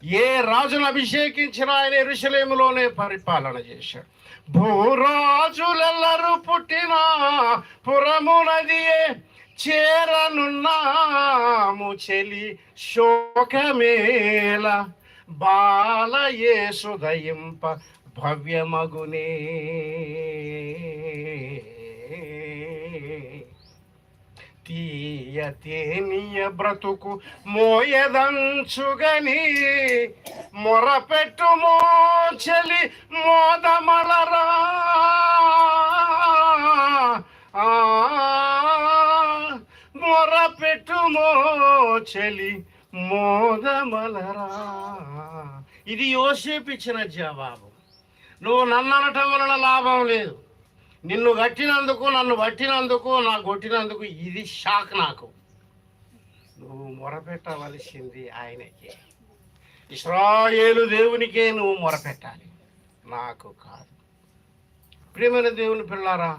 ఏ రాజును అభిషేకించినా ఆయన యెరూషలేములోనే పరిపాలన చేశాడు. భూరాజులెల్లరూ పుట్టిన పురమునదియే చేరనున్నాము చెలి శోకమేల బాలయేసు దయింప భవ్యమగునే. తీయ తేనియ బ్రతుకు మోయదంచుగని మొరపెట్టు మోచలి మోదమలరా. మొరపెట్టు మోచలి మోదమలరా. ఇది యోసేపు ఇచ్చిన జవాబు. నువ్వు నన్ను అనటం వలన లాభం లేదు. నిన్ను కట్టినందుకు, నన్ను పట్టినందుకు, నాకు కొట్టినందుకు ఇది షాక్ నాకు. నువ్వు మొరపెట్టవలసింది ఆయనకే, ఇశ్రాయేలు దేవునికే నువ్వు మొరపెట్టాలి, నాకు కాదు. ప్రియమైన దేవుని పిల్లారా,